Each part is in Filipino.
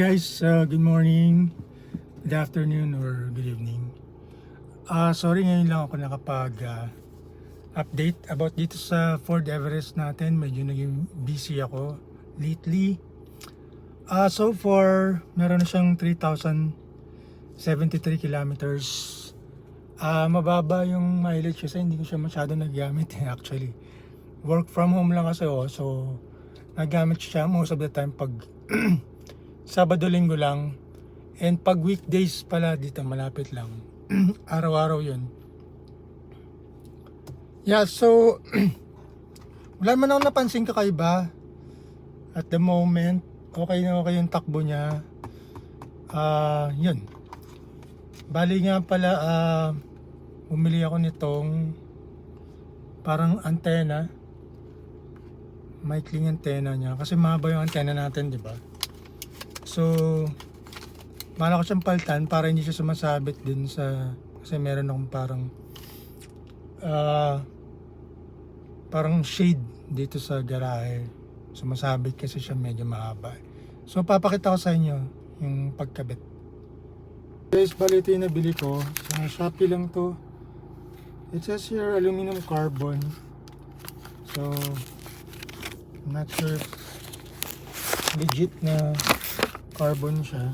Guys, good morning, good afternoon, or good evening. Sorry ngayon lang ako update about dito sa Fort Everest natin. Medyo naging busy ako lately. So far, meron na siyang 3,073 kilometers. Mababa yung mileage kasi hindi ko siya masyado nagamit actually. Work from home lang kasi ako, so nagamit siya most of the time pag Sabado, Linggo lang. And pag weekdays pala dito, malapit lang. Araw-araw yun. Yeah, so wala man ako napansin kakaiba. At the moment, okay na okay yung takbo niya. Yun. Bali nga pala, bumili ako nitong parang antena. Maikling antena niya. Kasi mahaba yung antena natin, di ba? So, bala ko siyang paltan para hindi siya sumasabit din sa, kasi meron akong parang shade dito sa garahe. Sumasabit kasi siya, medyo mahaba. So, papakita ko sa inyo yung pagkabit. Guys, bali ito yung nabili ko. Sa Shopee lang to. It says here aluminum carbon. So, I'm not sure if legit na carbon siya,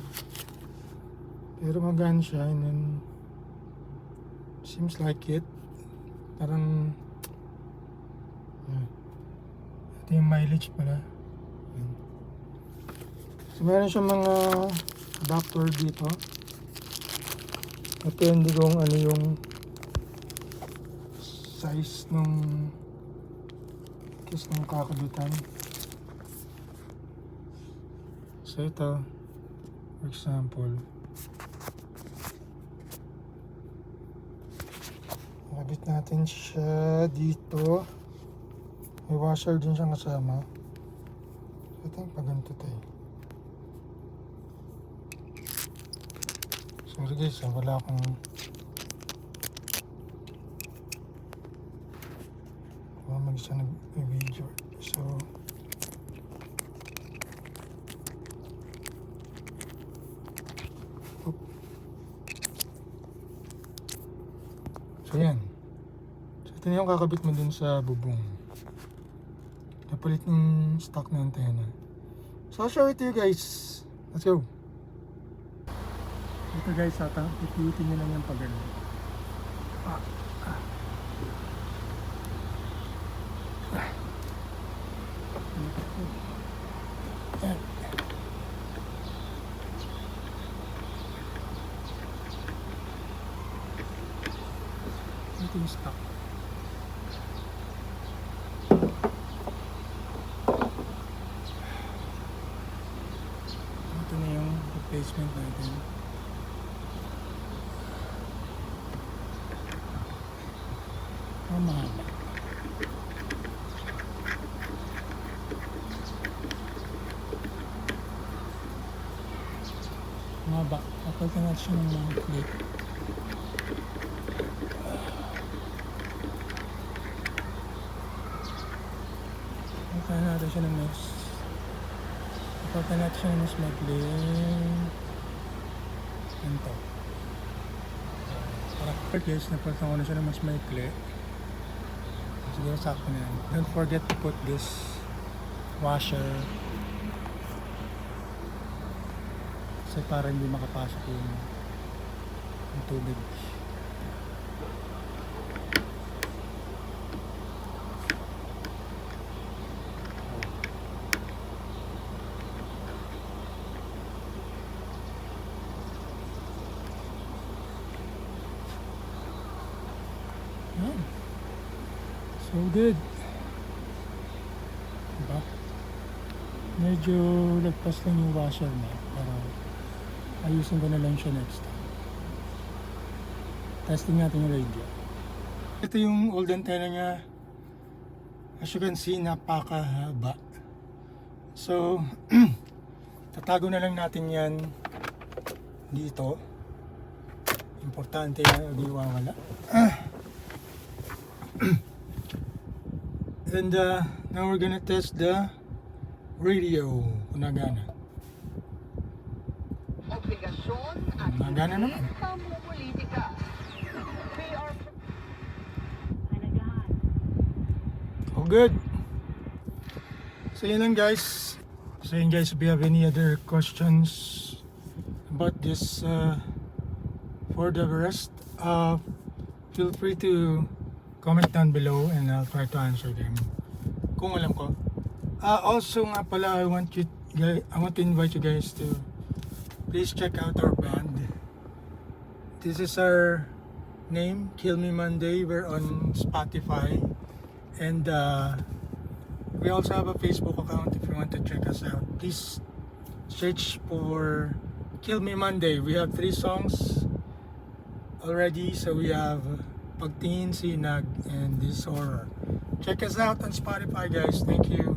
pero magaan siya, and then seems like it. Parang ito yung mileage pala. So meron siyang mga adapter dito. Depende kung ano yung size nung kakabitan. So ito, for example, nakabit natin siya dito. May washer din siyang kasama. So ito yung paganto tayo. Sorry guys, wala akong mag-isa nag-video. So yan. So ito na yung kakabit mo dun sa bubong. Napalit ng stock na antena. So I'll show it to you guys. Let's go. Ito guys, ipitin nyo lang yung pagano. Yan. Ito yung stock. Ito na yung replacement natin. Mahaba. Mahaba. Kapag ka natin siya ng mga plate. Kapag natin siya ng mas magling ito. Para guys, napalitan ko na siya ng mas maikli. Siguro sakto na yan. Don't forget to put this washer kasi para hindi makapasok yung tubig. So good. Diba? Medyo lagpas lang yung washer na para ayusin ko na lang siya next time. Testing natin yung radio. Ito yung old antenna niya. As you can see, napakahaba. So tatago na lang natin yan dito. Importante yan, hindi wawala. And now we're gonna test the radio kung nagana. investigasyon at Magana naman. pamumulitika. PR Oh, good. So yun lang guys. So yun guys, if you have any other questions about this for the rest, feel free to comment down below and I'll try to answer them kung alam ko. Also nga pala, I want to invite you guys to please check out our band. This is our name, Kill Me Monday. We're on Spotify. And we also have a Facebook account if you want to check us out. Please search for Kill Me Monday. We have 3 songs already. So we have Pagtingin Sinag and This Horror. Check us out on Spotify guys. Thank you.